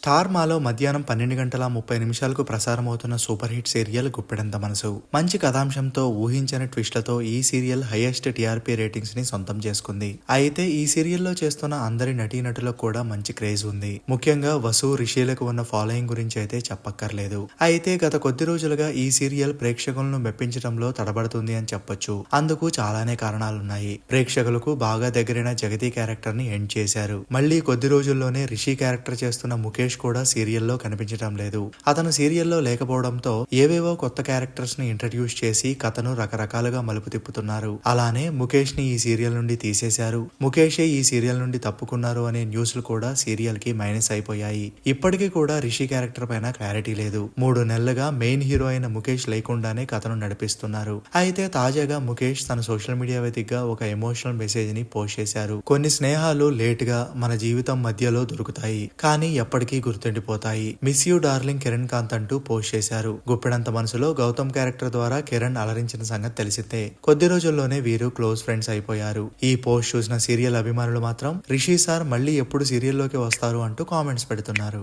Star మాలో మధ్యాహ్నం 12:30 ప్రసారమవుతున్న super hit serial Guppedantha మనసు. మంచి కథాంశంతో ఊహించని ట్విస్ట్లతో ఈ సీరియల్ హైయెస్ట్ టీఆర్పీ రేటింగ్స్ ని సొంతం చేసుకుంది. అయితే ఈ సీరియల్లో చేస్తున్న అందరి నటీనటులకు కూడా మంచి క్రేజ్ ఉంది. ముఖ్యంగా వసు, రిషిలకు ఉన్న ఫాలోయింగ్ గురించి అయితే చెప్పక్కర్లేదు. అయితే గత కొద్ది రోజులుగా ఈ సీరియల్ ప్రేక్షకులను మెప్పించడంలో తడబడుతుంది అని చెప్పొచ్చు. అందుకు చాలానే కారణాలున్నాయి. ప్రేక్షకులకు బాగా దగ్గరైన జగతి క్యారెక్టర్ ని ఎండ్ చేశారు. మళ్ళీ కొద్ది రోజుల్లోనే రిషి క్యారెక్టర్ చేస్తున్న ముఖేష్ కూడా సీరియల్లో కనిపించడం లేదు. అతను సీరియల్లో లేకపోవడంతో ఏవేవో కొత్త క్యారెక్టర్స్ ని ఇంట్రడ్యూస్ చేసి కథను రకరకాలుగా మలుపు తిప్పుతున్నారు. అలానే ముఖేష్ ని ఈ సీరియల్ నుండి తీసేశారు. ముఖేషే ఈ సీరియల్ నుండి తప్పుకున్నారు అనే న్యూస్లు కూడా సీరియల్ కి మైనస్ అయిపోయాయి. ఇప్పటికీ కూడా రిషి క్యారెక్టర్ పైన క్లారిటీ లేదు. 3 నెలలుగా మెయిన్ హీరో అయిన ముఖేష్ లేకుండానే కథను నడిపిస్తున్నారు. అయితే తాజాగా ముఖేష్ తన సోషల్ మీడియా వేదికగా ఒక ఎమోషనల్ మెసేజ్ ని పోస్ట్ చేశారు. కొన్ని స్నేహాలు లేట్ గా మన జీవితం మధ్యలో దొరుకుతాయి, కానీ ఎప్పటికీ గుర్తుండిపోతాయి. Miss you darling Kiran Kanth అంటూ పోస్ట్ చేశారు. గుప్పెడంత మనసులో గౌతమ్ క్యారెక్టర్ ద్వారా కిరణ్ అలరించిన సంగతి తెలిసిందే. కొద్ది రోజుల్లోనే వీరు క్లోజ్ ఫ్రెండ్స్ అయిపోయారు. ఈ పోస్ట్ చూసిన సీరియల్ అభిమానులు మాత్రం రిషి సార్ మళ్ళీ ఎప్పుడు సీరియల్లోకి వస్తారు అంటూ కామెంట్స్ పెడుతున్నారు.